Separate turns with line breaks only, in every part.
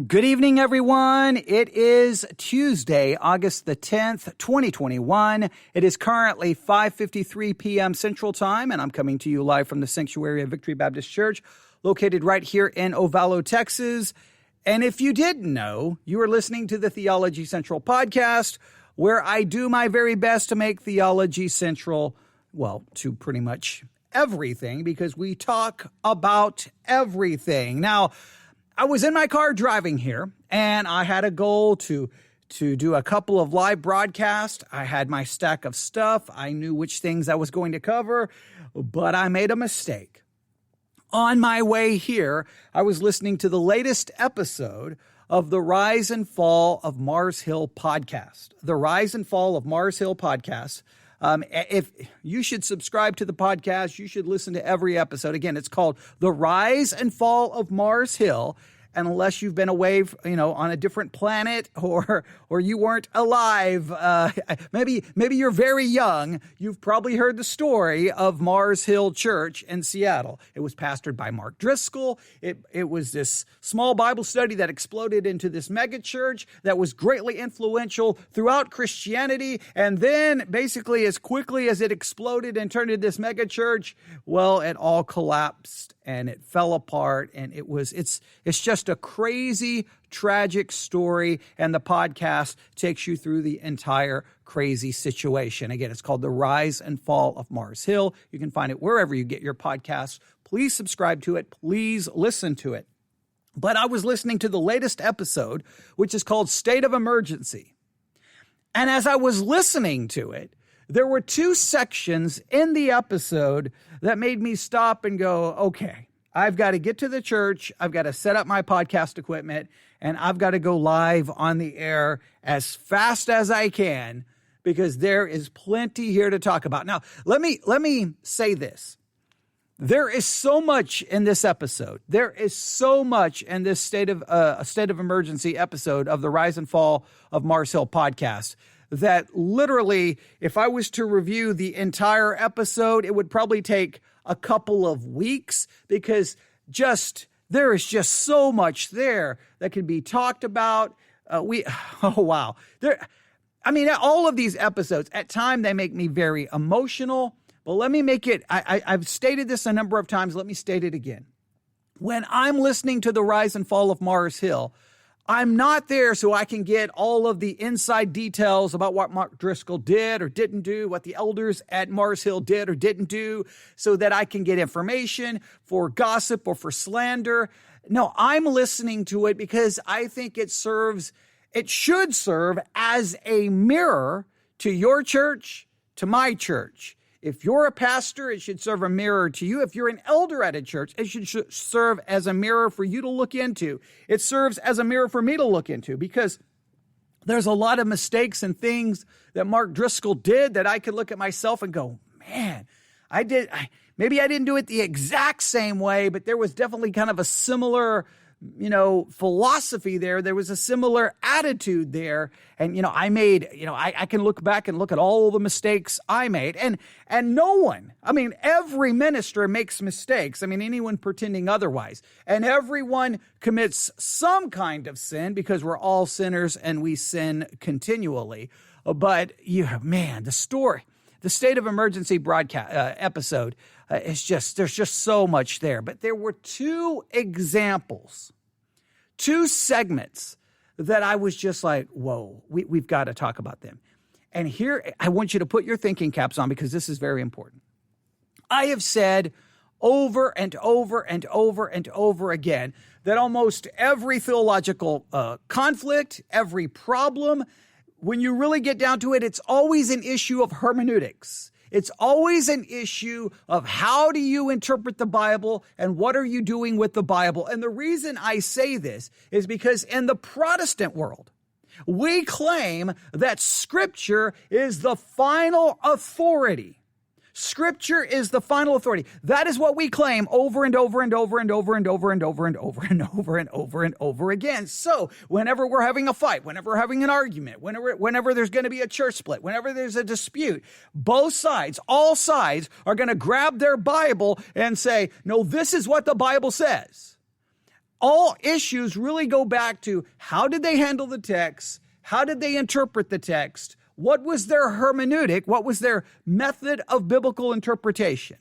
Good evening, everyone. It is Tuesday, August the 10th, 2021. It is currently 5:53 p.m. Central Time, and I'm coming to you live from the sanctuary of Victory Baptist Church, located right here in Ovalo, Texas. And if you didn't know, you are listening to the Theology Central podcast, where I do my very best to make theology central, well, to pretty much everything, because we talk about everything. Now, I was in my car driving here, and I had a goal to do a couple of live broadcasts. I had my stack of stuff. I knew which things I was going to cover, but I made a mistake. On my way here, I was listening to the latest episode of the Rise and Fall of Mars Hill podcast. The Rise and Fall of Mars Hill podcast. If you should subscribe to the podcast, you should listen to every episode. Again, it's called The Rise and Fall of Mars Hill. And unless you've been away, on a different planet or you weren't alive, maybe you're very young, you've probably heard the story of Mars Hill Church in Seattle. It was pastored by Mark Driscoll. It was this small Bible study that exploded into this mega church that was greatly influential throughout Christianity. And then basically as quickly as it exploded and turned into this mega church, well, it all collapsed and it fell apart. And it's just a crazy, tragic story, and the podcast takes you through the entire crazy situation. Again, it's called The Rise and Fall of Mars Hill. You can find it wherever you get your podcasts. Please subscribe to it. Please listen to it. But I was listening to the latest episode, which is called State of Emergency. And as I was listening to it, there were two sections in the episode that made me stop and go, okay, I've got to get to the church, I've got to set up my podcast equipment, and I've got to go live on the air as fast as I can, because there is plenty here to talk about. Now, let me say this. There is so much in this episode. There is so much in this state of emergency episode of the Rise and Fall of Mars Hill podcast that literally, if I was to review the entire episode, it would probably take a couple of weeks, because there is just so much there that can be talked about. All of these episodes, at times they make me very emotional, but let me make it, I've stated this a number of times, let me state it again. When I'm listening to the Rise and Fall of Mars Hill, I'm not there so I can get all of the inside details about what Mark Driscoll did or didn't do, what the elders at Mars Hill did or didn't do, so that I can get information for gossip or for slander. No, I'm listening to it because I think it should serve as a mirror to your church, to my church. If you're a pastor, it should serve a mirror to you. If you're an elder at a church, it should serve as a mirror for you to look into. It serves as a mirror for me to look into, because there's a lot of mistakes and things that Mark Driscoll did that I could look at myself and go, man, maybe I didn't do it the exact same way, but there was definitely kind of a similar philosophy there. There was a similar attitude there. And, I can look back and look at all the mistakes I made. And no one, every minister makes mistakes. Anyone pretending otherwise. And everyone commits some kind of sin, because we're all sinners and we sin continually. But the State of Emergency broadcast episode, there's just so much there. But there were two examples, two segments that I was just like, whoa, we've got to talk about them. And here, I want you to put your thinking caps on, because this is very important. I have said over and over and over and over again that almost every theological conflict, every problem, when you really get down to it, it's always an issue of hermeneutics. It's always an issue of how do you interpret the Bible and what are you doing with the Bible? And the reason I say this is because in the Protestant world, we claim that Scripture is the final authority. Scripture is the final authority. That is what we claim over and over and over and over and over and over and over and over and over and over again. So whenever we're having a fight, whenever we're having an argument, whenever there's going to be a church split, whenever there's a dispute, both sides, all sides are going to grab their Bible and say, no, this is what the Bible says. all issues really go back to how did they handle the text? How did they interpret the text? What was their hermeneutic? What was their method of biblical interpretation?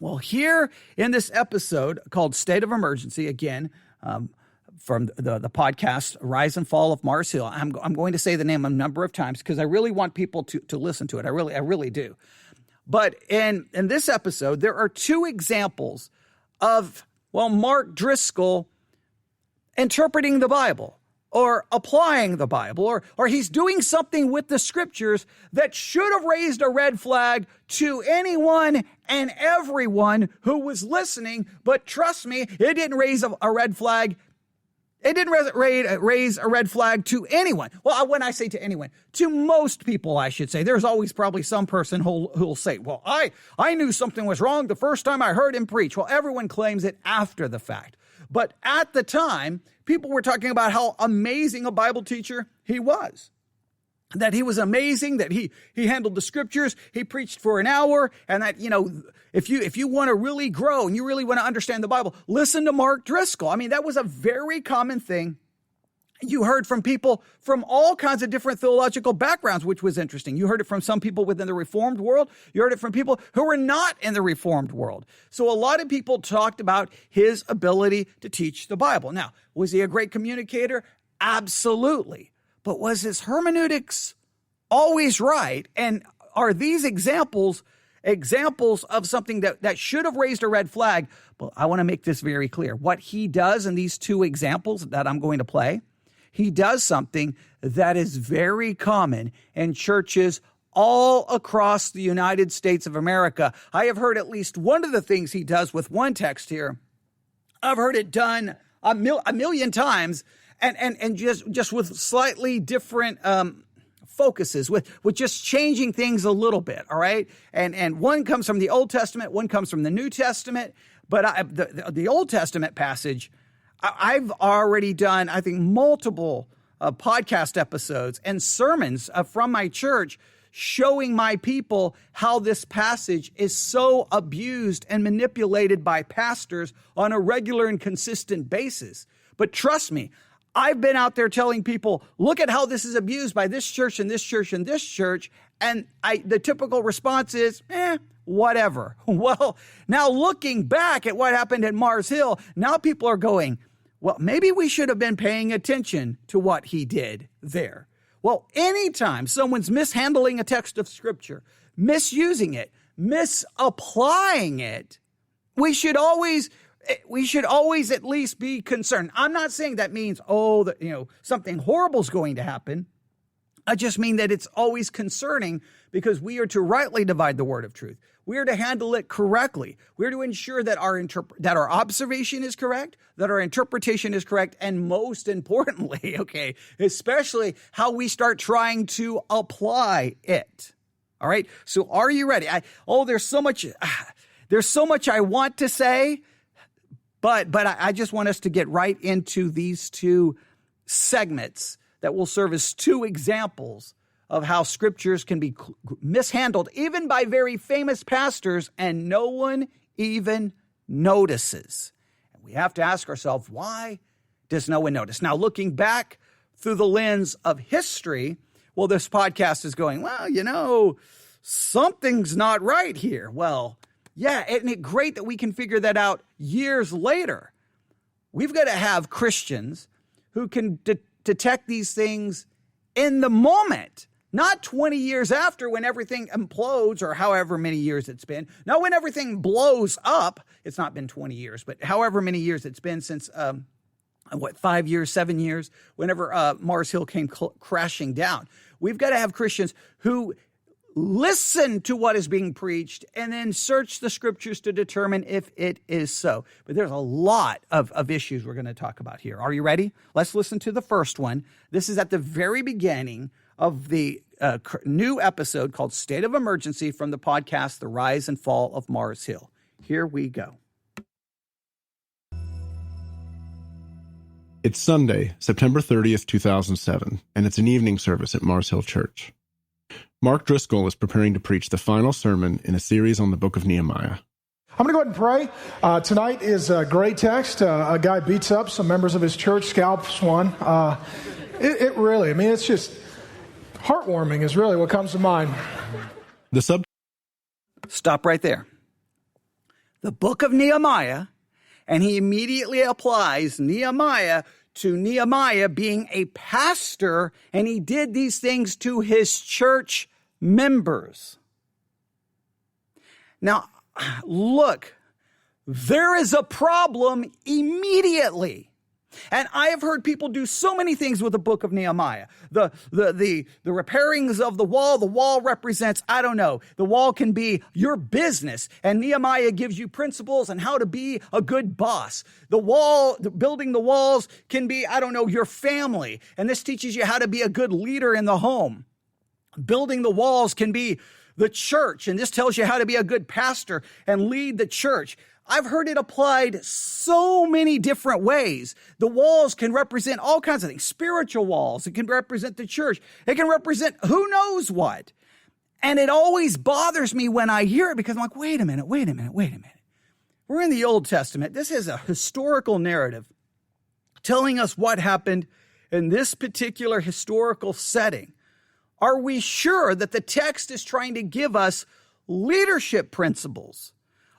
Well, here in this episode called State of Emergency, again, from the podcast Rise and Fall of Mars Hill, I'm going to say the name a number of times because I really want people to listen to it. I really do. But in this episode, there are two examples of, Mark Driscoll interpreting the Bible or applying the Bible, or he's doing something with the scriptures that should have raised a red flag to anyone and everyone who was listening. But trust me, it didn't raise a red flag. It didn't raise a red flag to anyone. Well, when I say to anyone, to most people, I should say. There's always probably some person who'll say, well, I knew something was wrong the first time I heard him preach. Well, everyone claims it after the fact. But at the time, people were talking about how amazing a Bible teacher he was. That he was amazing, that he handled the scriptures, he preached for an hour, and that, if you want to really grow and you really want to understand the Bible, listen to Mark Driscoll. I mean, that was a very common thing. You heard from people from all kinds of different theological backgrounds, which was interesting. You heard it from some people within the Reformed world. You heard it from people who were not in the Reformed world. So a lot of people talked about his ability to teach the Bible. Now, was he a great communicator? Absolutely. But was his hermeneutics always right? And are these examples of something that should have raised a red flag? Well, I want to make this very clear. What he does in these two examples that I'm going to play, he does something that is very common in churches all across the United States of America. I have heard at least one of the things he does with one text here. I've heard it done a million times. And just with slightly different focuses, with just changing things a little bit, all right? And one comes from the Old Testament, one comes from the New Testament, but the Old Testament passage, I've already done, I think, multiple podcast episodes and sermons from my church showing my people how this passage is so abused and manipulated by pastors on a regular and consistent basis. But trust me, I've been out there telling people, look at how this is abused by this church and this church and this church. And the typical response is, whatever. Well, now looking back at what happened at Mars Hill, now people are going, well, maybe we should have been paying attention to what he did there. Well, anytime someone's mishandling a text of scripture, misusing it, misapplying it, we should always at least be concerned. I'm not saying that means, something horrible is going to happen. I just mean that it's always concerning because we are to rightly divide the word of truth. We are to handle it correctly. We're to ensure that our observation is correct, that our interpretation is correct, and most importantly, especially how we start trying to apply it. All right. So are you ready? There's so much I want to say. But I just want us to get right into these two segments that will serve as two examples of how scriptures can be mishandled, even by very famous pastors, and no one even notices. And we have to ask ourselves, why does no one notice? Now, looking back through the lens of history, well, this podcast is going, something's not right here. Well, yeah, isn't it great that we can figure that out years later? We've got to have Christians who can detect these things in the moment, not 20 years after when everything implodes or however many years it's been. Not when everything blows up. It's not been 20 years, but however many years it's been since, 5 years, 7 years, whenever Mars Hill came crashing down. We've got to have Christians who listen to what is being preached and then search the scriptures to determine if it is so. But there's a lot of issues we're going to talk about here. Are you ready? Let's listen to the first one. This is at the very beginning of the new episode called State of Emergency from the podcast, The Rise and Fall of Mars Hill. Here we go.
It's Sunday, September 30th, 2007, and it's an evening service at Mars Hill Church. Mark Driscoll is preparing to preach the final sermon in a series on the book of Nehemiah.
I'm going to go ahead and pray. Tonight is a great text. A guy beats up some members of his church, scalps one. It really, it's just heartwarming is really what comes to mind.
Stop right there. The book of Nehemiah, and he immediately applies Nehemiah to Nehemiah being a pastor, and he did these things to his church members. Now, look, there is a problem immediately. And I have heard people do so many things with the book of Nehemiah. The repairings of the wall represents, the wall can be your business. And Nehemiah gives you principles on how to be a good boss. Building the walls can be, your family. And this teaches you how to be a good leader in the home. Building the walls can be the church. And this tells you how to be a good pastor and lead the church. I've heard it applied so many different ways. The walls can represent all kinds of things. Spiritual walls. It can represent the church. It can represent who knows what. And it always bothers me when I hear it because I'm like, wait a minute. We're in the Old Testament. This is a historical narrative telling us what happened in this particular historical setting. Are we sure that the text is trying to give us leadership principles?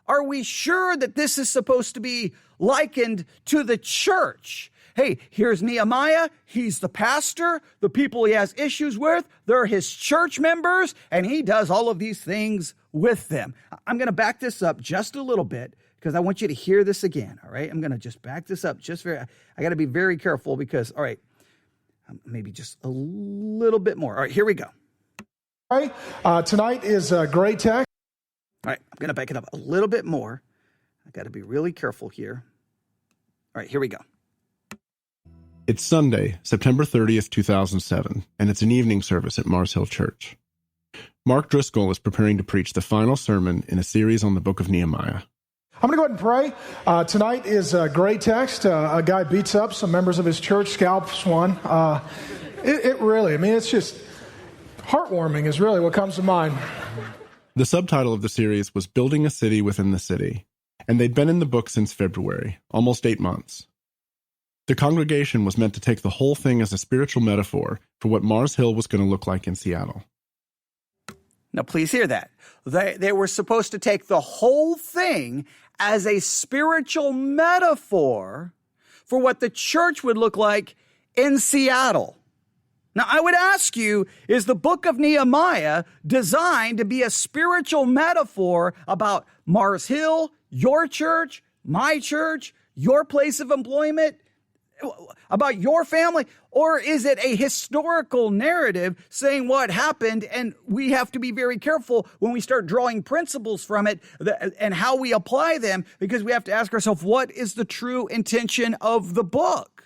Are we sure that this is supposed to be likened to the church? Hey, here's Nehemiah. He's the pastor. The people he has issues with, they're his church members, and he does all of these things with them. I'm going to back this up just a little bit because I want you to hear this again, all right? I'm going to just back this up I got to be very careful because, all right, maybe just a little bit more. All right, here we go.
All right, tonight is a great text.
All right, I'm going to back it up a little bit more. I got to be really careful here. All right, here we go.
It's Sunday, September 30th, 2007, and it's an evening service at Mars Hill Church. Mark Driscoll is preparing to preach the final sermon in a series on the book of Nehemiah.
I'm going to go ahead and pray. Tonight is a great text. A guy beats up some members of his church, scalps one. It really, it's just heartwarming is really what comes to mind.
The subtitle of the series was Building a City Within the City, and they'd been in the book since February, almost 8 months. The congregation was meant to take the whole thing as a spiritual metaphor for what Mars Hill was going to look like in Seattle.
Now, please hear that. They were supposed to take the whole thing as a spiritual metaphor for what the church would look like in Seattle. Now, I would ask you, is the book of Nehemiah designed to be a spiritual metaphor about Mars Hill, your church, my church, your place of employment, about your family? Or is it a historical narrative saying what happened, and we have to be very careful when we start drawing principles from it and how we apply them, because we have to ask ourselves, what is the true intention of the book?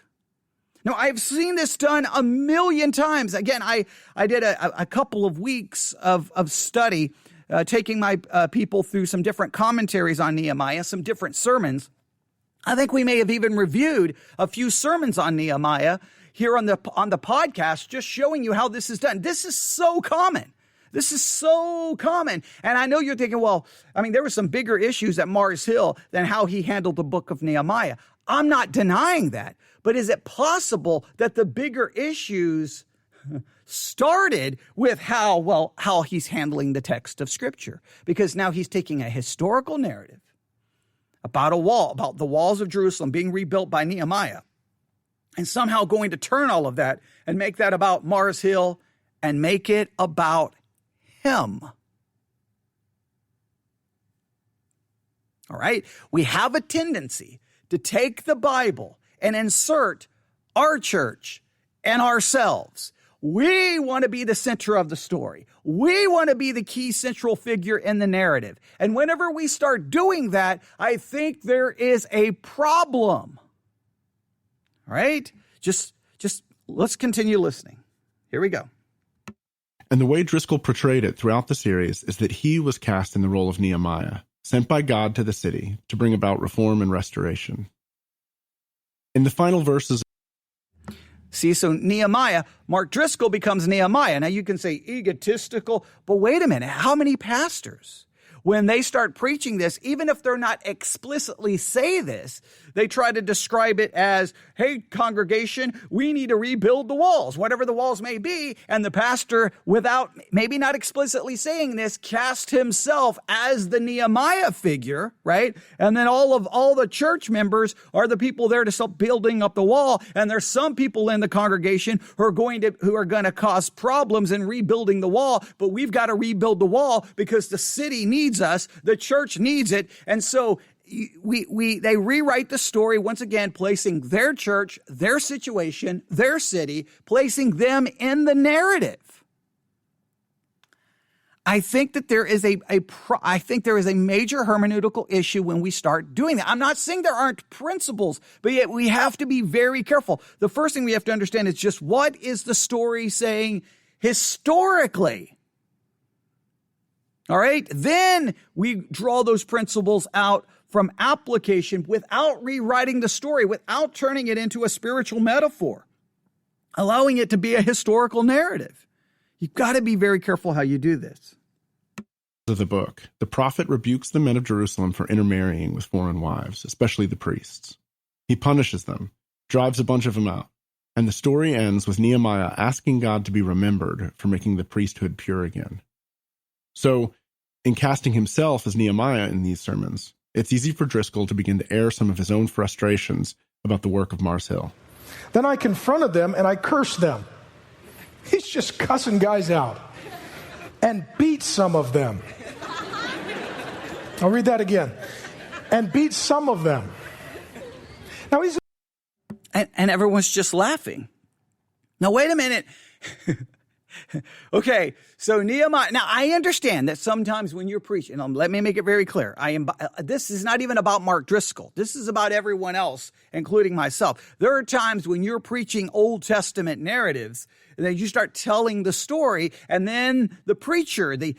Now, I've seen this done a million times. Again, I did a couple of weeks of study, taking my people through some different commentaries on Nehemiah, some different sermons. I think we may have even reviewed a few sermons on Nehemiah here on the podcast, just showing you how this is done. This is so common. And I know you're thinking, well, there were some bigger issues at Mars Hill than how he handled the book of Nehemiah. I'm not denying that. But is it possible that the bigger issues started with how he's handling the text of Scripture? Because now he's taking a historical narrative about about the walls of Jerusalem being rebuilt by Nehemiah, and somehow going to turn all of that and make that about Mars Hill and make it about him. All right? We have a tendency to take the Bible and insert our church and ourselves. We want to be the center of the story. We want to be the key central figure in the narrative. And whenever we start doing that, I think there is a problem. All right? Just let's continue listening. Here we go.
And the way Driscoll portrayed it throughout the series is that he was cast in the role of Nehemiah, sent by God to the city to bring about reform and restoration. In the final verses...
See, so Nehemiah, Mark Driscoll becomes Nehemiah. Now you can say egotistical, but wait a minute. How many pastors when they start preaching this, even if they're not explicitly say this, they try to describe it as, hey, congregation, we need to rebuild the walls, whatever the walls may be. And the pastor, without maybe not explicitly saying this, cast himself as the Nehemiah figure, right? And then all the church members are the people there to start building up the wall. And there's some people in the congregation who are going to cause problems in rebuilding the wall, but we've got to rebuild the wall because the city needs us, the church needs it. And so they rewrite the story once again, placing their church, their situation, their city, placing them in the narrative. I think that there is a major hermeneutical issue when we start doing that. I'm not saying there aren't principles, but yet we have to be very careful. The first thing we have to understand is just what is the story saying historically? All right? Then we draw those principles out from application without rewriting the story, without turning it into a spiritual metaphor, allowing it to be a historical narrative. You've got to be very careful how you do this.
Of the book, the prophet rebukes the men of Jerusalem for intermarrying with foreign wives, especially the priests. He punishes them, drives a bunch of them out, and the story ends with Nehemiah asking God to be remembered for making the priesthood pure again. So, in casting himself as Nehemiah in these sermons, it's easy for Driscoll to begin to air some of his own frustrations about the work of Mars Hill.
Then I confronted them and I cursed them. He's just cussing guys out. And beat some of them. I'll read that again. And beat some of them. Now he's...
And everyone's just laughing. Now, wait a minute. Okay, so Nehemiah. Now, I understand that sometimes when you're preaching, let me make it very clear. This is not even about Mark Driscoll. This is about everyone else, including myself. There are times when you're preaching Old Testament narratives, and then you start telling the story, and then the preacher, the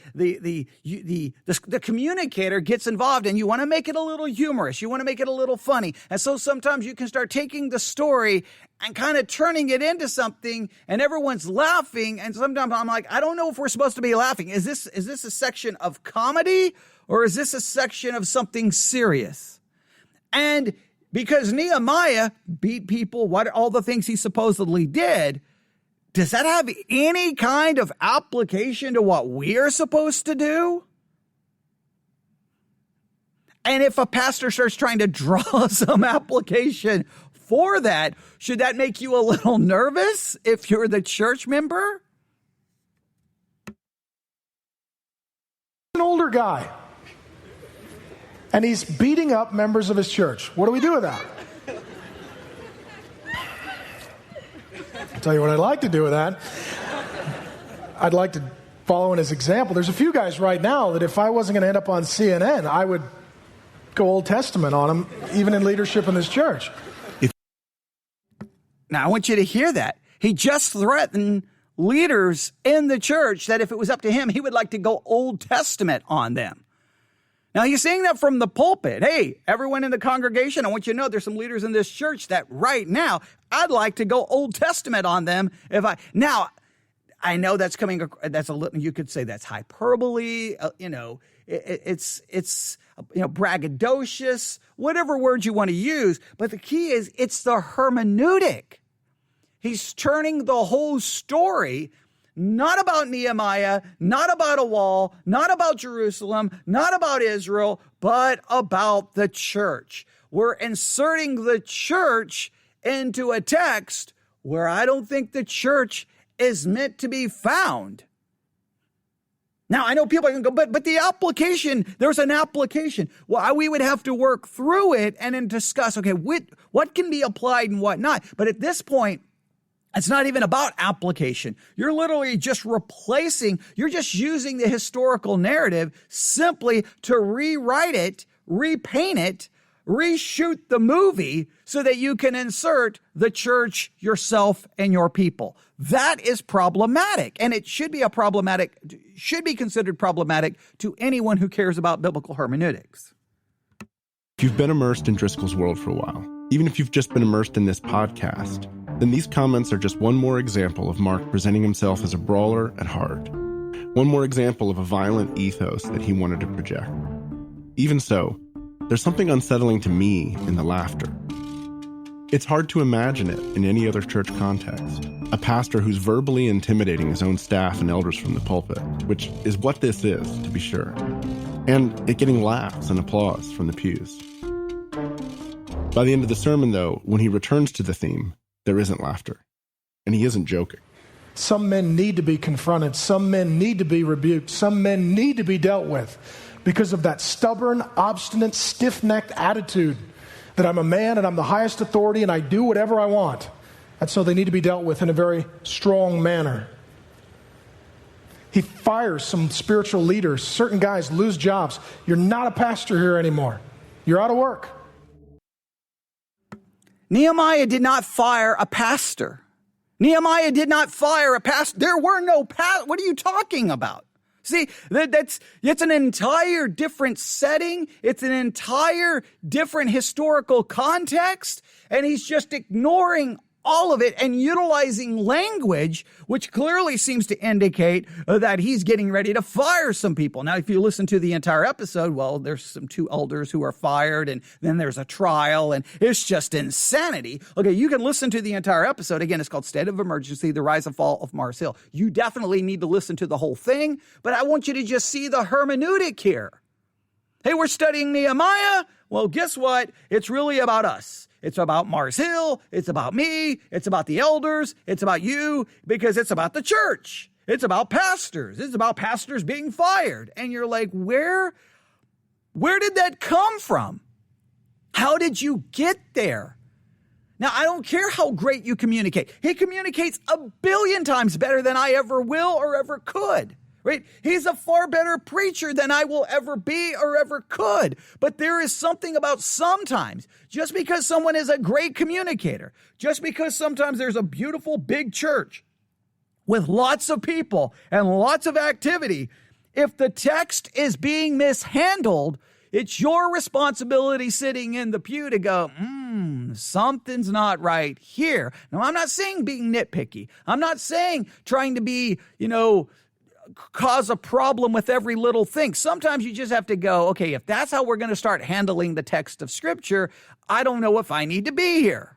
communicator gets involved, and you want to make it a little humorous. You want to make it a little funny. And so sometimes you can start taking the story and kind of turning it into something, and everyone's laughing. And sometimes I'm like, I don't know if we're supposed to be laughing. Is this a section of comedy, or is this a section of something serious? And because Nehemiah beat people, all the things he supposedly did, does that have any kind of application to what we're supposed to do? And if a pastor starts trying to draw some application for that, should that make you a little nervous if you're the church member?
An older guy. And he's beating up members of his church. What do we do with that? I'll tell you what I'd like to do with that. I'd like to follow in his example. There's a few guys right now that if I wasn't going to end up on CNN, I would go Old Testament on them, even in leadership in this church.
Now, I want you to hear that. He just threatened leaders in the church that if it was up to him, he would like to go Old Testament on them. Now, he's saying that from the pulpit. Hey, everyone in the congregation, I want you to know there's some leaders in this church that right now, I'd like to go Old Testament on them. Now, I know that's a little, you could say that's hyperbole, it's braggadocious, whatever word you want to use. But the key is it's the hermeneutic. He's turning the whole story not about Nehemiah, not about a wall, not about Jerusalem, not about Israel, but about the church. We're inserting the church into a text where I don't think the church is meant to be found. Now, I know people can go, but the application, there's an application. Well, we would have to work through it and then discuss, okay, what can be applied and what not. But at this point, it's not even about application. You're literally just you're just using the historical narrative simply to rewrite it, repaint it, reshoot the movie so that you can insert the church, yourself, and your people. That is problematic, and it should be considered problematic to anyone who cares about biblical hermeneutics.
If you've been immersed in Driscoll's world for a while, even if you've just been immersed in this podcast, then these comments are just one more example of Mark presenting himself as a brawler at heart. One more example of a violent ethos that he wanted to project. Even so, there's something unsettling to me in the laughter. It's hard to imagine it in any other church context. A pastor who's verbally intimidating his own staff and elders from the pulpit, which is what this is, to be sure. And it getting laughs and applause from the pews. By the end of the sermon, though, when he returns to the theme, there isn't laughter. And he isn't joking.
Some men need to be confronted. Some men need to be rebuked. Some men need to be dealt with because of that stubborn, obstinate, stiff-necked attitude that I'm a man and I'm the highest authority and I do whatever I want. And so they need to be dealt with in a very strong manner. He fires some spiritual leaders. Certain guys lose jobs. You're not a pastor here anymore. You're out of work.
Nehemiah did not fire a pastor. Nehemiah did not fire a pastor. There were no pastors. What are you talking about? See, it's an entire different setting. It's an entire different historical context. And he's just ignoring all of it and utilizing language, which clearly seems to indicate that he's getting ready to fire some people. Now, if you listen to the entire episode, well, there's some 2 elders who are fired, and then there's a trial, and it's just insanity. Okay, you can listen to the entire episode. Again, it's called State of Emergency, The Rise and Fall of Mars Hill. You definitely need to listen to the whole thing, but I want you to just see the hermeneutic here. Hey, we're studying Nehemiah. Well, guess what? It's really about us. It's about Mars Hill. It's about me. It's about the elders. It's about you, because it's about the church. It's about pastors. It's about pastors being fired. And you're like, where did that come from? How did you get there? Now, I don't care how great you communicate. He communicates 1 billion times better than I ever will or ever could. Right? He's a far better preacher than I will ever be or ever could. But there is something about sometimes, just because someone is a great communicator, just because sometimes there's a beautiful big church with lots of people and lots of activity, if the text is being mishandled, it's your responsibility sitting in the pew to go, something's not right here. Now, I'm not saying being nitpicky. I'm not saying trying to be, cause a problem with every little thing. Sometimes you just have to go, okay, if that's how we're going to start handling the text of Scripture, I don't know if I need to be here.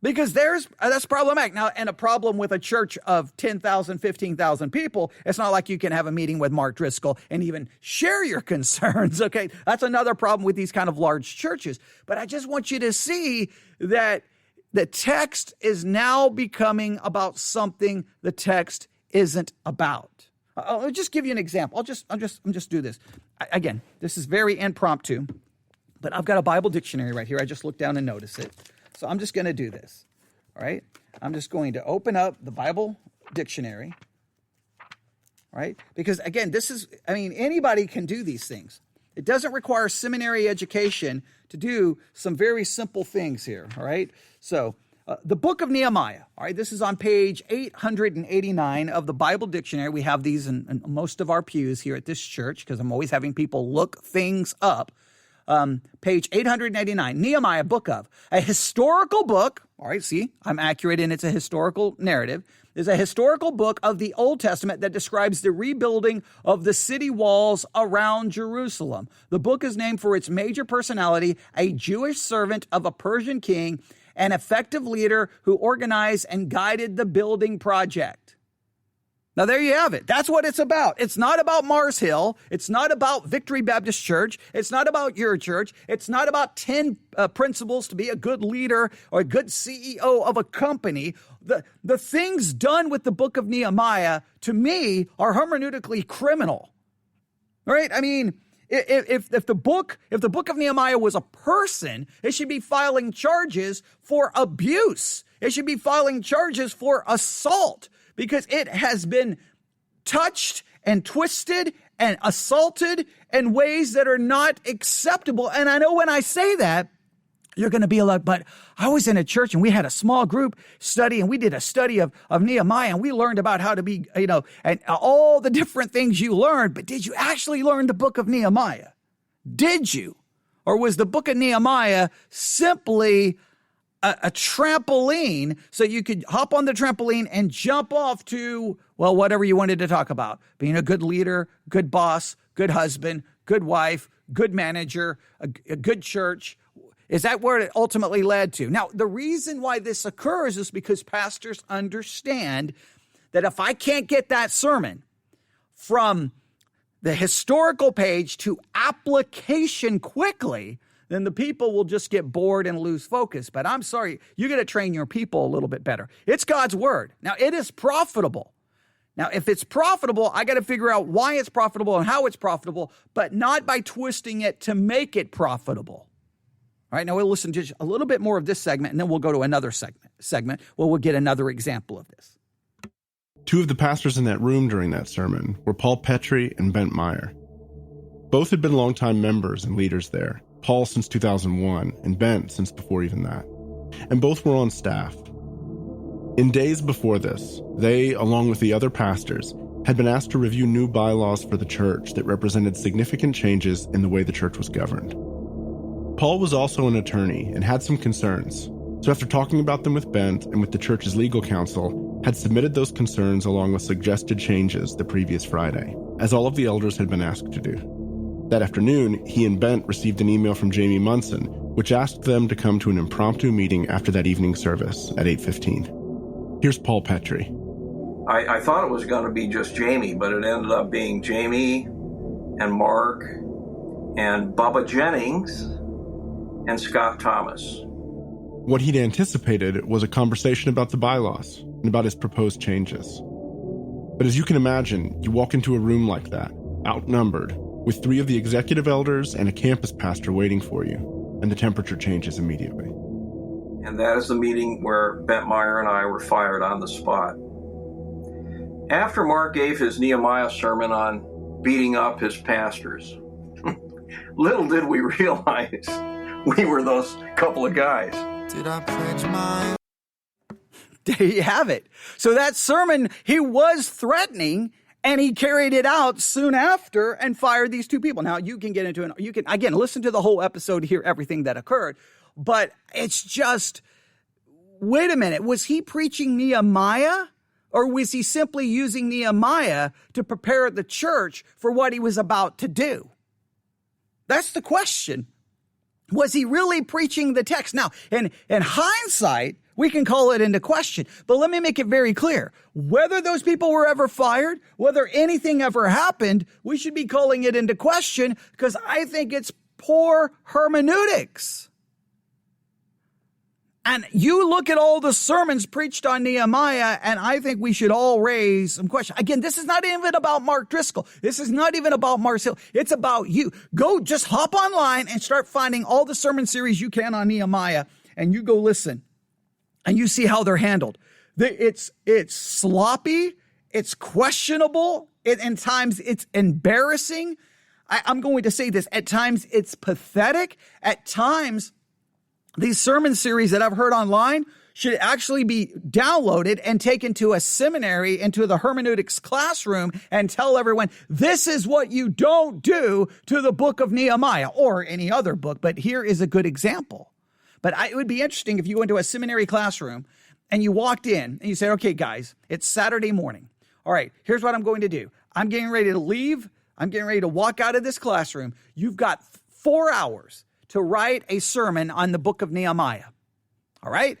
Because that's problematic. Now, and a problem with a church of 10,000, 15,000 people, it's not like you can have a meeting with Mark Driscoll and even share your concerns, okay? That's another problem with these kind of large churches. But I just want you to see that the text is now becoming about something the text isn't about. I'll just give you an example. I'll just do this. Again, this is very impromptu, but I've got a Bible dictionary right here. I just looked down and noticed it. So I'm just going to do this. All right. I'm just going to open up the Bible dictionary. All right. Because again, anybody can do these things. It doesn't require seminary education to do some very simple things here. All right. So the book of Nehemiah, all right, this is on page 889 of the Bible dictionary. We have these in most of our pews here at this church because I'm always having people look things up. Page 889, Nehemiah, book of, a historical book. All right, see, I'm accurate and it's a historical narrative. Is a historical book of the Old Testament that describes the rebuilding of the city walls around Jerusalem. The book is named for its major personality, a Jewish servant of a Persian king, an effective leader who organized and guided the building project. Now, there you have it. That's what it's about. It's not about Mars Hill. It's not about Victory Baptist Church. It's not about your church. It's not about 10 principles to be a good leader or a good CEO of a company. The things done with the book of Nehemiah, to me, are hermeneutically criminal. Right? I mean, if the book of Nehemiah was a person, it should be filing charges for abuse. It should be filing charges for assault because it has been touched and twisted and assaulted in ways that are not acceptable. And I know when I say that, you're going to be like, but I was in a church and we had a small group study and we did a study of Nehemiah and we learned about how to be, and all the different things you learned. But did you actually learn the book of Nehemiah? Did you? Or was the book of Nehemiah simply a trampoline so you could hop on the trampoline and jump off to, well, whatever you wanted to talk about. Being a good leader, good boss, good husband, good wife, good manager, a good church. Is that where it ultimately led to? Now, the reason why this occurs is because pastors understand that if I can't get that sermon from the historical page to application quickly, then the people will just get bored and lose focus. But I'm sorry, you got to train your people a little bit better. It's God's word. Now, it is profitable. Now, if it's profitable, I got to figure out why it's profitable and how it's profitable, but not by twisting it to make it profitable. All right, now we'll listen to just a little bit more of this segment, and then we'll go to another segment where we'll get another example of this.
Two of the pastors in that room during that sermon were Paul Petry and Meyer. Both had been longtime members and leaders there, Paul since 2001 and Bent since before even that. And both were on staff. In days before this, they, along with the other pastors, had been asked to review new bylaws for the church that represented significant changes in the way the church was governed. Paul was also an attorney and had some concerns, so after talking about them with Bent and with the church's legal counsel, had submitted those concerns along with suggested changes the previous Friday, as all of the elders had been asked to do. That afternoon, he and Bent received an email from Jamie Munson, which asked them to come to an impromptu meeting after that evening service at 8:15. Here's Paul Petry.
I thought it was going to be just Jamie, but it ended up being Jamie and Mark and Bubba Jennings and Scott Thomas.
What he'd anticipated was a conversation about the bylaws and about his proposed changes. But as you can imagine, you walk into a room like that, outnumbered, with 3 of the executive elders and a campus pastor waiting for you, and the temperature changes immediately.
And that is the meeting where Meyer and I were fired on the spot. After Mark gave his Nehemiah sermon on beating up his pastors, little did we realize we were those couple of guys.
Did I pledge my...
There you have it. So that sermon, he was threatening, and he carried it out soon after and fired these 2 people. Now, you can get into you can, again, listen to the whole episode to hear everything that occurred. But it's just, wait a minute, was he preaching Nehemiah? Or was he simply using Nehemiah to prepare the church for what he was about to do? That's the question. Was he really preaching the text? Now, in hindsight, we can call it into question. But let me make it very clear. Whether those people were ever fired, whether anything ever happened, we should be calling it into question because I think it's poor hermeneutics. And you look at all the sermons preached on Nehemiah, and I think we should all raise some questions. Again, this is not even about Mark Driscoll. This is not even about Marcel. It's about you. Go just hop online and start finding all the sermon series you can on Nehemiah, and you go listen, and you see how they're handled. It's sloppy. It's questionable. At times, it's embarrassing. I'm going to say this. At times, it's pathetic. At times, these sermon series that I've heard online should actually be downloaded and taken to a seminary, into the hermeneutics classroom, and tell everyone, this is what you don't do to the book of Nehemiah or any other book. But here is a good example. But it would be interesting if you went to a seminary classroom and you walked in and you said, okay, guys, it's Saturday morning. All right, here's what I'm going to do. I'm getting ready to leave. I'm getting ready to walk out of this classroom. You've got 4 hours to write a sermon on the book of Nehemiah. All right?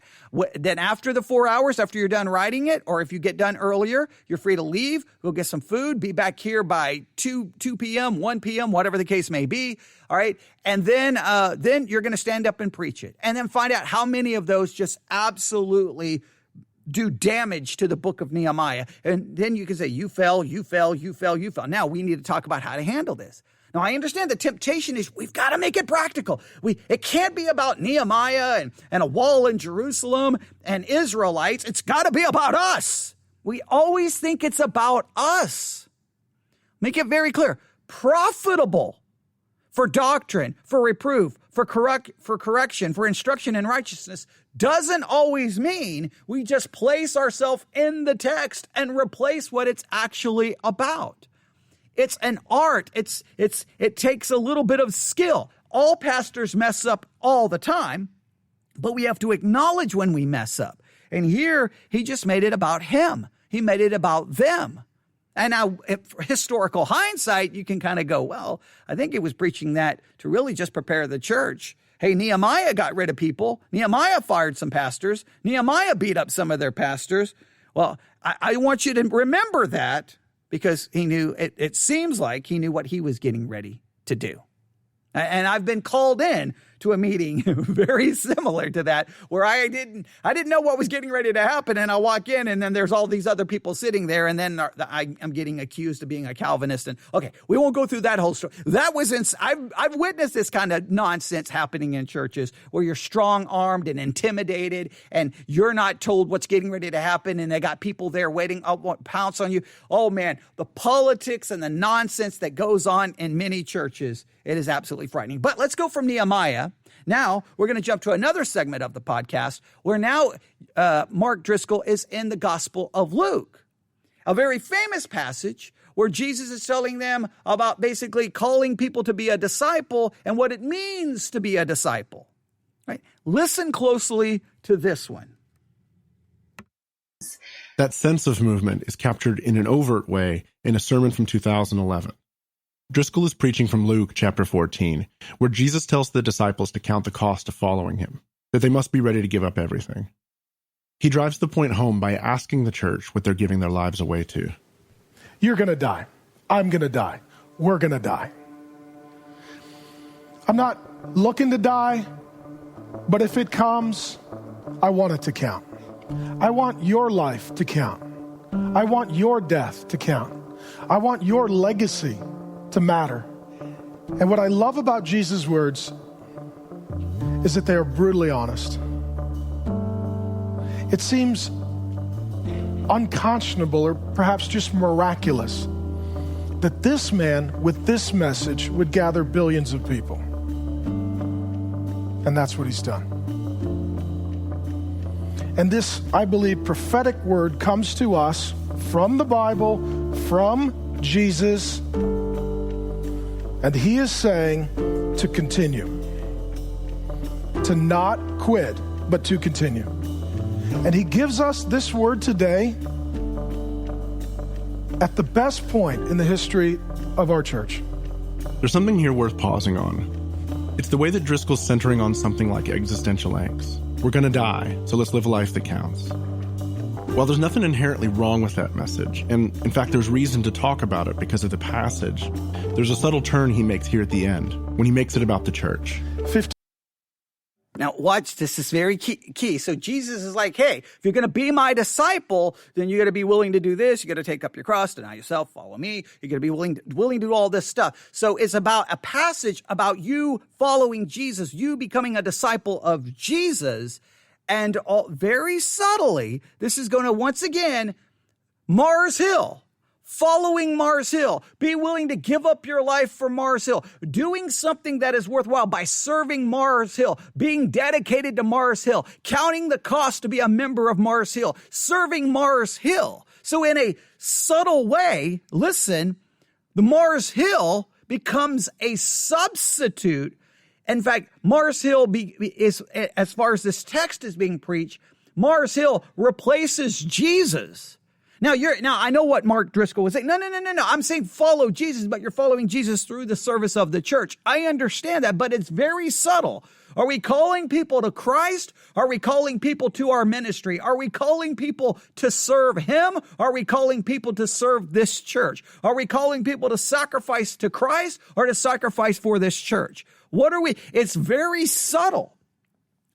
Then after the 4 hours, after you're done writing it, or if you get done earlier, you're free to leave, go get some food, be back here by 2 p.m., 1 p.m., whatever the case may be. All right? And then you're going to stand up and preach it. And then find out how many of those just absolutely do damage to the book of Nehemiah. And then you can say, you fell. Now we need to talk about how to handle this. Now, I understand the temptation is we've got to make it practical. It can't be about Nehemiah and a wall in Jerusalem and Israelites. It's got to be about us. We always think it's about us. Make it very clear. Profitable for doctrine, for reproof, for correction, for instruction in righteousness doesn't always mean we just place ourselves in the text and replace what it's actually about. It's an art. It takes a little bit of skill. All pastors mess up all the time. but we have to acknowledge when we mess up. And here, he just made it about him. He made it about them. And now, for historical hindsight, you can kind of go, well, I think he was preaching that to really just prepare the church. Hey, Nehemiah got rid of people. Nehemiah fired some pastors. Nehemiah beat up some of their pastors. Well, I want you to remember that because he knew, it seems like he knew what he was getting ready to do. And I've been called in to a meeting very similar to that, where I didn't know what was getting ready to happen. And I walk in and then there's all these other people sitting there. And then I'm getting accused of being a Calvinist. And okay, we won't go through that whole story. That was, I've witnessed this kind of nonsense happening in churches where you're strong armed and intimidated and you're not told what's getting ready to happen. And they got people there waiting up, pounce on you. Oh man, the politics and the nonsense that goes on in many churches, it is absolutely frightening. But let's go from Nehemiah. Now we're going to jump to another segment of the podcast where now Mark Driscoll is in the Gospel of Luke, a very famous passage where Jesus is telling them about basically calling people to be a disciple and what it means to be a disciple. Right? Listen closely to this one.
That sense of movement is captured in an overt way in a sermon from 2011. Driscoll is preaching from Luke chapter 14, where Jesus tells the disciples to count the cost of following him, that they must be ready to give up everything. He drives the point home by asking the church what they're giving their lives away to.
You're going to die. I'm going to die. We're going to die. I'm not looking to die, but if it comes, I want it to count. I want your life to count. I want your death to count. I want your legacy to matter. And what I love about Jesus' words is that they are brutally honest. It seems unconscionable or perhaps just miraculous that this man with this message would gather billions of people. And that's what he's done. And this, I believe, prophetic word comes to us from the Bible, from Jesus. And he is saying to continue, to not quit, but to continue. And he gives us this word today at the best point in the history of our church.
There's something here worth pausing on. It's the way that Driscoll's centering on something like existential angst. We're going to die, so let's live a life that counts. While there's nothing inherently wrong with that message, and in fact there's reason to talk about it because of the passage, there's a subtle turn he makes here at the end, when he makes it about the church.
Now watch, this is very key. So Jesus is like, hey, if you're going to be my disciple, then you got to be willing to do this. You got to take up your cross, deny yourself, follow me. You're going to be willing to do all this stuff. So it's about a passage about you following Jesus, you becoming a disciple of Jesus. And very subtly, this is going to, once again, Mars Hill, following Mars Hill. Be willing to give up your life for Mars Hill. Doing something that is worthwhile by serving Mars Hill. Being dedicated to Mars Hill. Counting the cost to be a member of Mars Hill. Serving Mars Hill. So in a subtle way, listen, the Mars Hill becomes a substitute. In fact, Mars Hill is, as far as this text is being preached, Mars Hill replaces Jesus. Now I know what Mark Driscoll was saying. No. I'm saying follow Jesus, but you're following Jesus through the service of the church. I understand that, but it's very subtle. Are we calling people to Christ? Are we calling people to our ministry? Are we calling people to serve him? Are we calling people to serve this church? Are we calling people to sacrifice to Christ or to sacrifice for this church? What are we? It's very subtle.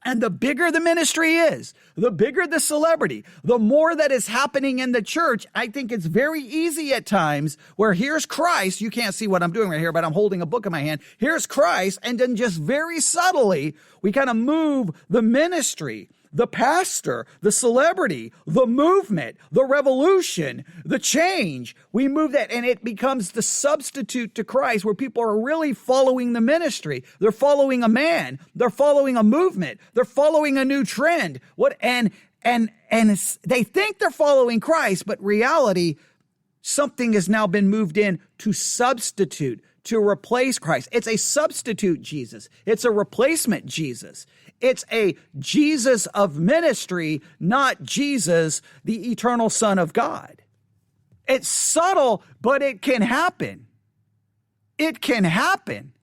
And the bigger the ministry is, the bigger the celebrity, the more that is happening in the church. I think it's very easy at times where here's Christ. You can't see what I'm doing right here, but I'm holding a book in my hand. Here's Christ. And then just very subtly, we kind of move the ministry, the pastor, the celebrity, the movement, the revolution, the change. We move that and it becomes the substitute to Christ where people are really following the ministry. They're following a man. They're following a movement. They're following a new trend. And they think they're following Christ, but reality, something has now been moved in to substitute, to replace Christ. It's a substitute Jesus. It's a replacement Jesus. It's a Jesus of ministry, not Jesus, the eternal Son of God. It's subtle, but it can happen. It can happen.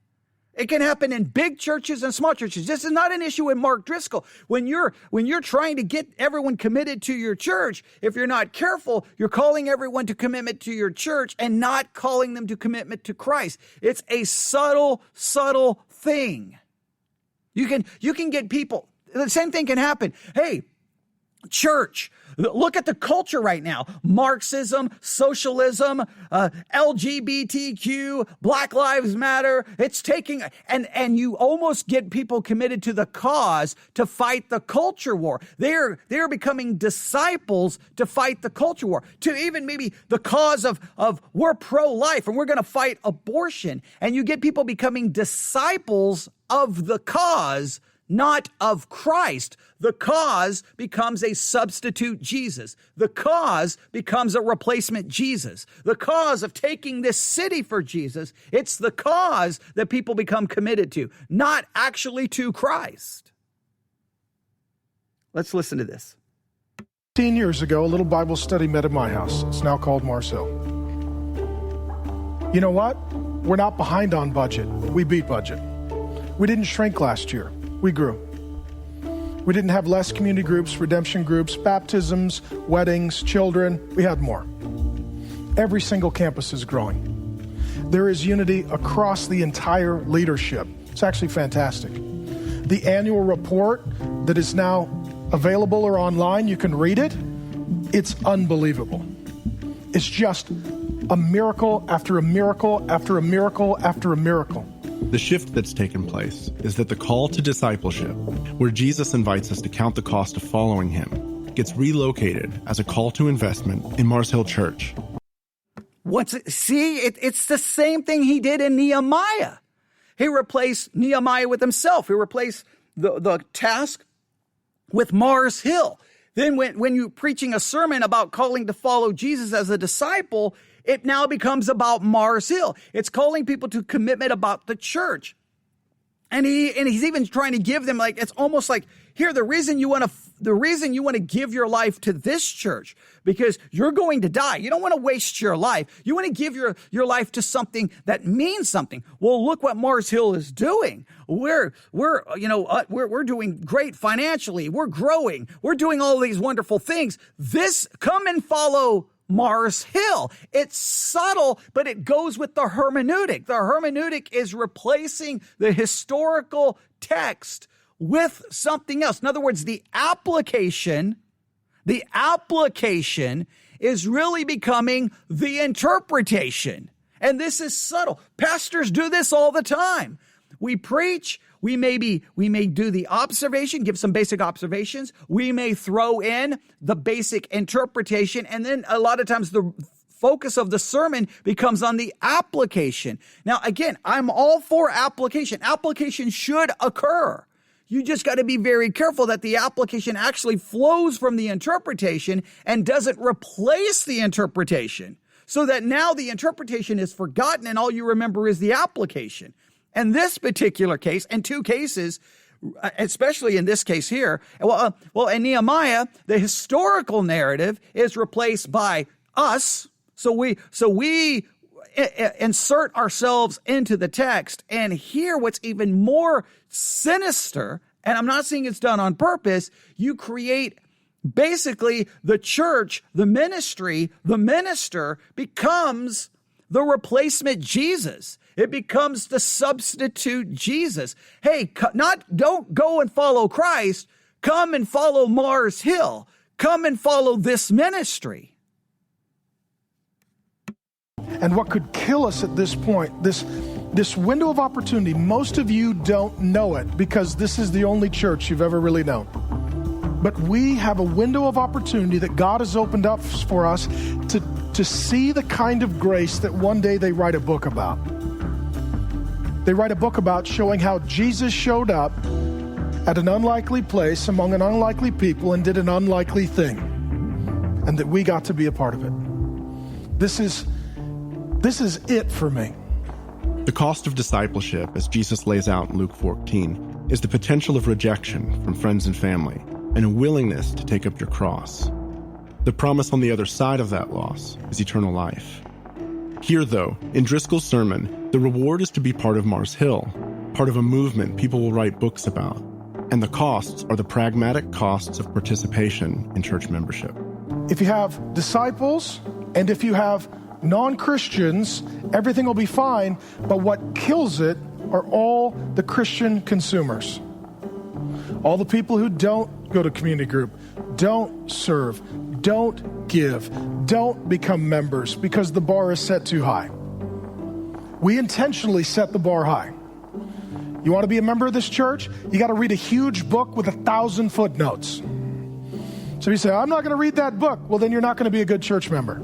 It can happen in big churches and small churches. This is not an issue with Mark Driscoll. When you're trying to get everyone committed to your church, if you're not careful, you're calling everyone to commitment to your church and not calling them to commitment to Christ. It's a subtle thing. You can get people. The same thing can happen. Hey, church, look at the culture right now. Marxism, socialism, LGBTQ, Black Lives Matter. It's taking, and you almost get people committed to the cause to fight the culture war. They're becoming disciples to fight the culture war, to even maybe the cause of we're pro-life and we're going to fight abortion. And you get people becoming disciples of the cause, not of Christ. The cause becomes a substitute Jesus. The cause becomes a replacement Jesus. The cause of taking this city for Jesus, it's the cause that people become committed to, not actually to Christ. Let's listen to this.
15 years ago, a little Bible study met at my house. It's now called Mars Hill. You know what? We're not behind on budget. We beat budget. We didn't shrink last year. We grew. We didn't have less community groups, redemption groups, baptisms, weddings, children. We had more. Every single campus is growing. There is unity across the entire leadership. It's actually fantastic. The annual report that is now available or online, you can read it. It's unbelievable. It's just a miracle after a miracle after a miracle after a miracle.
The shift that's taken place is that the call to discipleship, where Jesus invites us to count the cost of following him, gets relocated as a call to investment in Mars Hill Church.
It's the same thing he did in Nehemiah. He replaced Nehemiah with himself. He replaced the task with Mars Hill. Then when you're preaching a sermon about calling to follow Jesus as a disciple, it now becomes about Mars Hill. It's calling people to commitment about the church. And he's even trying to give them, it's almost like, here, the reason you want to give your life to this church, because you're going to die. You don't want to waste your life. You want to give your life to something that means something. Well, look what Mars Hill is doing. We're doing great financially. We're growing. We're doing all these wonderful things. Come and follow Mars Hill. It's subtle, but it goes with the hermeneutic. The hermeneutic is replacing the historical text with something else. In other words, the application is really becoming the interpretation. And this is subtle. Pastors do this all the time. We preach. We may do the observation, give some basic observations. We may throw in the basic interpretation. And then a lot of times the focus of the sermon becomes on the application. Now, again, I'm all for application. Application should occur. You just got to be very careful that the application actually flows from the interpretation and doesn't replace the interpretation, so that now the interpretation is forgotten and all you remember is the application. And this particular case, and two cases, especially in this case here, in Nehemiah, the historical narrative is replaced by us. So we insert ourselves into the text, and here what's even more sinister, and I'm not saying it's done on purpose, you create basically the church, the ministry, the minister becomes the replacement Jesus. It becomes the substitute Jesus. Hey, don't go and follow Christ. Come and follow Mars Hill. Come and follow this ministry.
And what could kill us at this point, this window of opportunity, most of you don't know it because this is the only church you've ever really known. But we have a window of opportunity that God has opened up for us to see the kind of grace that one day they write a book about. They write a book about showing how Jesus showed up at an unlikely place among an unlikely people and did an unlikely thing, and that we got to be a part of it. This is it for me.
The cost of discipleship, as Jesus lays out in Luke 14, is the potential of rejection from friends and family and a willingness to take up your cross. The promise on the other side of that loss is eternal life. Here, though, in Driscoll's sermon, the reward is to be part of Mars Hill, part of a movement people will write books about, and the costs are the pragmatic costs of participation in church membership.
If you have disciples and if you have non-Christians, everything will be fine, but what kills it are all the Christian consumers. All the people who don't go to community group, don't serve, don't give, don't become members because the bar is set too high. We intentionally set the bar high. You want to be a member of this church? You got to read a huge book with 1,000 footnotes. So you say, I'm not going to read that book. Well, then you're not going to be a good church member.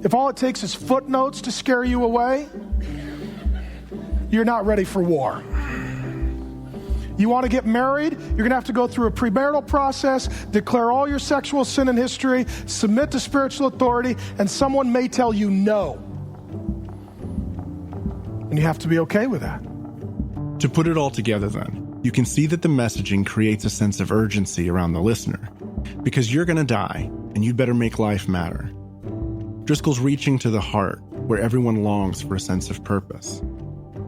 If all it takes is footnotes to scare you away, you're not ready for war. You want to get married? You're going to have to go through a premarital process, declare all your sexual sin and history, submit to spiritual authority, and someone may tell you no. And you have to be okay with that.
To put it all together then, you can see that the messaging creates a sense of urgency around the listener, because you're going to die, and you'd better make life matter. Driscoll's reaching to the heart, where everyone longs for a sense of purpose.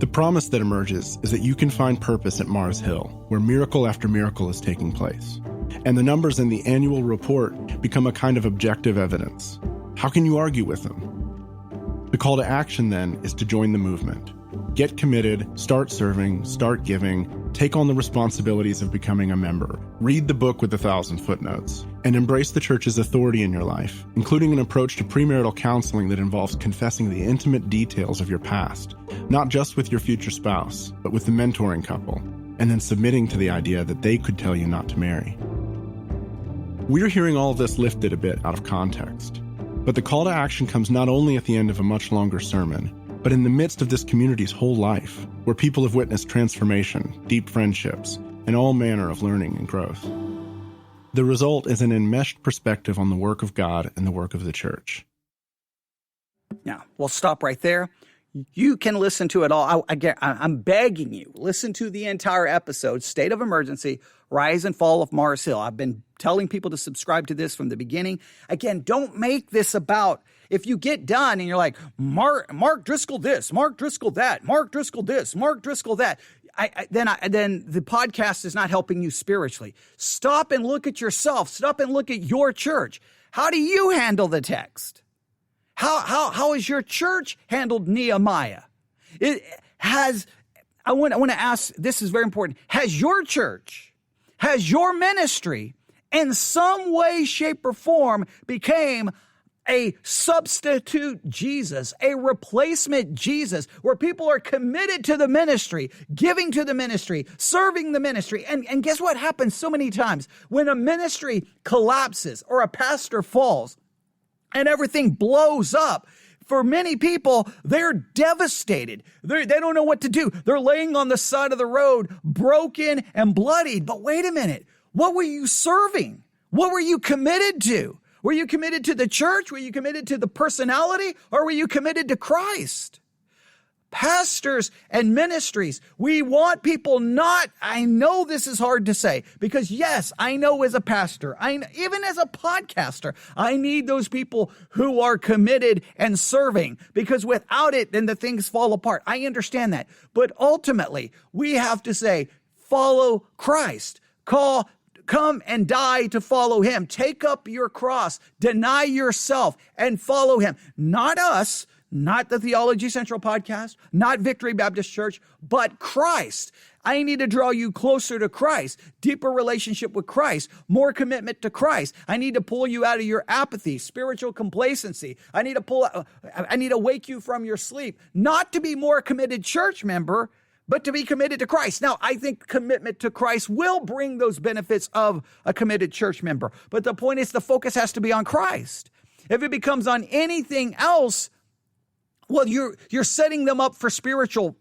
The promise that emerges is that you can find purpose at Mars Hill, where miracle after miracle is taking place. And the numbers in the annual report become a kind of objective evidence. How can you argue with them? The call to action, then, is to join the movement. Get committed, start serving, start giving, take on the responsibilities of becoming a member, read the book with 1,000 footnotes, and embrace the church's authority in your life, including an approach to premarital counseling that involves confessing the intimate details of your past, not just with your future spouse, but with the mentoring couple, and then submitting to the idea that they could tell you not to marry. We're hearing all of this lifted a bit out of context, but the call to action comes not only at the end of a much longer sermon, but in the midst of this community's whole life, where people have witnessed transformation, deep friendships, and all manner of learning and growth. The result is an enmeshed perspective on the work of God and the work of the church.
Now, we'll stop right there. You can listen to it all. I'm begging you, listen to the entire episode, State of Emergency, Rise and Fall of Mars Hill. I've been telling people to subscribe to this from the beginning. Again, don't make this about, if you get done and you're like, Mark Driscoll this, Mark Driscoll that, Mark Driscoll this, Mark Driscoll that, then the podcast is not helping you spiritually. Stop and look at yourself. Stop and look at your church. How do you handle the text? How has your church handled Nehemiah? I want to ask, this is very important. Has your church, has your ministry in some way, shape, or form became a substitute Jesus, a replacement Jesus, where people are committed to the ministry, giving to the ministry, serving the ministry? And guess what happens so many times? When a ministry collapses or a pastor falls and everything blows up, for many people, they're devastated. They don't know what to do. They're laying on the side of the road, broken and bloodied. But wait a minute. What were you serving? What were you committed to? Were you committed to the church? Were you committed to the personality? Or were you committed to Christ? Pastors and ministries, we want people not, I know this is hard to say, because yes, I know as a pastor, even as a podcaster, I need those people who are committed and serving, because without it, then the things fall apart. I understand that. But ultimately, we have to say, follow Christ. Come and die to follow him. Take up your cross, deny yourself, and follow him. Not us, not the Theology Central podcast, not Victory Baptist Church, but Christ. I need to draw you closer to Christ, deeper relationship with Christ, more commitment to Christ. I need to pull you out of your apathy, spiritual complacency. I need to wake you from your sleep, not to be more committed church member, but to be committed to Christ. Now, I think commitment to Christ will bring those benefits of a committed church member. But the point is, the focus has to be on Christ. If it becomes on anything else, well, you're setting them up for spiritual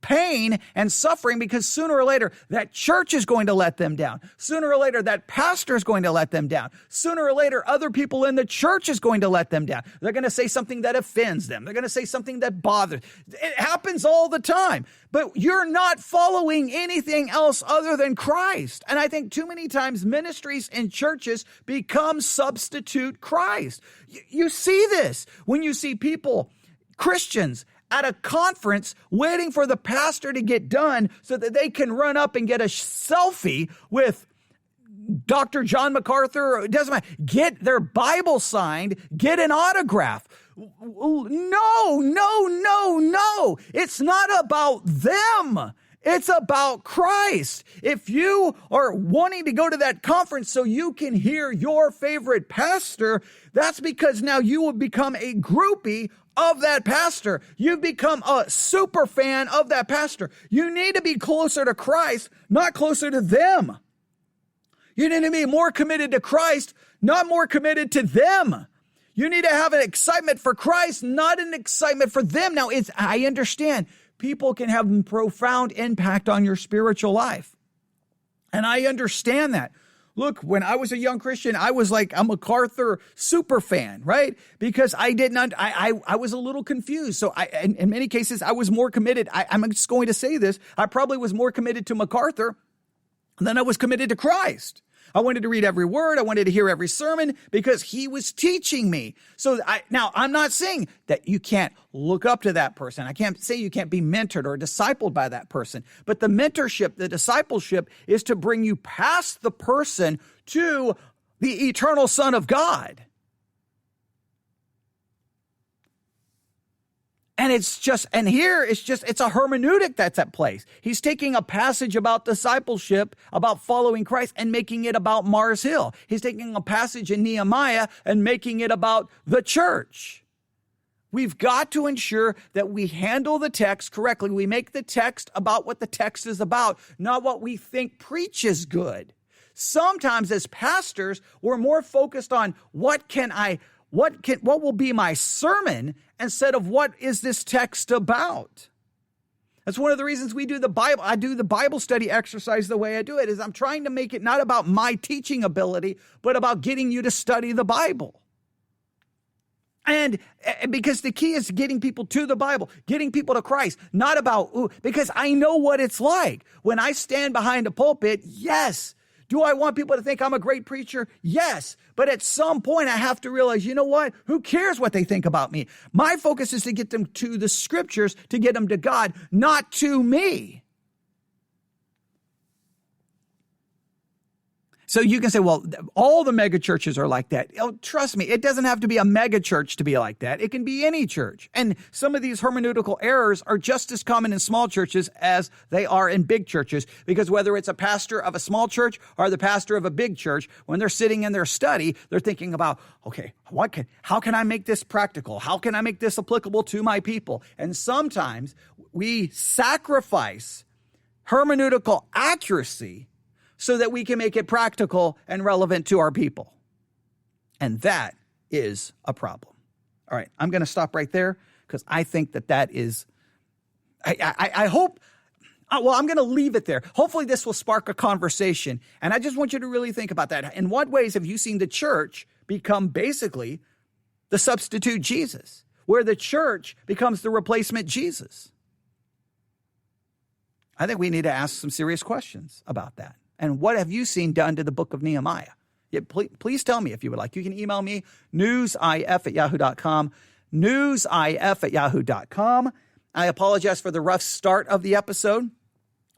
pain and suffering because sooner or later that church is going to let them down. Sooner or later that pastor is going to let them down. Sooner or later other people in the church is going to let them down. They're going to say something that offends them. They're going to say something that bothers. It happens all the time. But you're not following anything else other than Christ. And I think too many times ministries and churches become substitute Christ. You see this when you see people, Christians, at a conference waiting for the pastor to get done so that they can run up and get a selfie with Dr. John MacArthur. It doesn't matter. Get their Bible signed, get an autograph. No. It's not about them. It's about Christ. If you are wanting to go to that conference so you can hear your favorite pastor, that's because now you will become a groupie of that pastor. You've become a super fan of that pastor. You need to be closer to Christ, not closer to them. You need to be more committed to Christ, not more committed to them. You need to have an excitement for Christ, not an excitement for them. Now, I understand people can have a profound impact on your spiritual life. And I understand that. Look, when I was a young Christian, I was like a MacArthur super fan, right? Because I was a little confused. So in many cases, I was more committed. I'm just going to say this. I probably was more committed to MacArthur than I was committed to Christ. I wanted to read every word. I wanted to hear every sermon because he was teaching me. So now I'm not saying that you can't look up to that person. I can't say you can't be mentored or discipled by that person. But the mentorship, the discipleship is to bring you past the person to the eternal Son of God. And it's a hermeneutic that's at place. He's taking a passage about discipleship, about following Christ, and making it about Mars Hill. He's taking a passage in Nehemiah and making it about the church. We've got to ensure that we handle the text correctly. We make the text about what the text is about, not what we think preaches good. Sometimes as pastors, we're more focused on what will be my sermon instead of what is this text about. That's one of the reasons we do the Bible. I do the Bible study exercise the way I do it, is I'm trying to make it not about my teaching ability, but about getting you to study the Bible. And because the key is getting people to the Bible, getting people to Christ, not about, because I know what it's like. When I stand behind a pulpit, yes. Do I want people to think I'm a great preacher? Yes. But at some point I have to realize, you know what? Who cares what they think about me? My focus is to get them to the scriptures, to get them to God, not to me. So you can say, well, all the mega churches are like that. Oh, trust me, it doesn't have to be a mega church to be like that. It can be any church. And some of these hermeneutical errors are just as common in small churches as they are in big churches. Because whether it's a pastor of a small church or the pastor of a big church, when they're sitting in their study, they're thinking about, okay, how can I make this practical? How can I make this applicable to my people? And sometimes we sacrifice hermeneutical accuracy so that we can make it practical and relevant to our people. And that is a problem. All right, I'm going to stop right there because I think that is, I hope, well, I'm going to leave it there. Hopefully this will spark a conversation. And I just want you to really think about that. In what ways have you seen the church become basically the substitute Jesus, where the church becomes the replacement Jesus? I think we need to ask some serious questions about that. And what have you seen done to the book of Nehemiah? Yeah, please tell me if you would like. You can email me, newsif@yahoo.com, newsif@yahoo.com. I apologize for the rough start of the episode,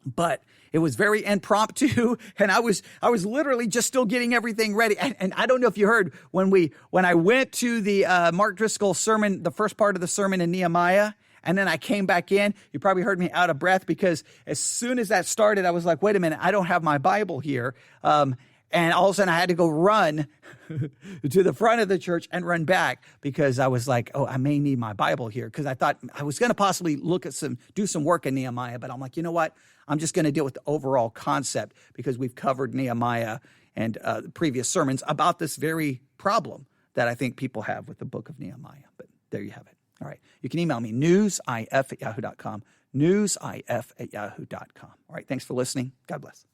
but it was very impromptu, and I was literally just still getting everything ready. And I don't know if you heard when I went to the Mark Driscoll sermon, the first part of the sermon in Nehemiah, and then I came back in. You probably heard me out of breath because as soon as that started, I was like, wait a minute, I don't have my Bible here. And all of a sudden I had to go run to the front of the church and run back because I was like, oh, I may need my Bible here. Because I thought I was going to possibly do some work in Nehemiah. But I'm like, you know what? I'm just going to deal with the overall concept because we've covered Nehemiah and previous sermons about this very problem that I think people have with the book of Nehemiah. But there you have it. All right. You can email me, newsif@yahoo.com, newsif@yahoo.com. All right, thanks for listening. God bless.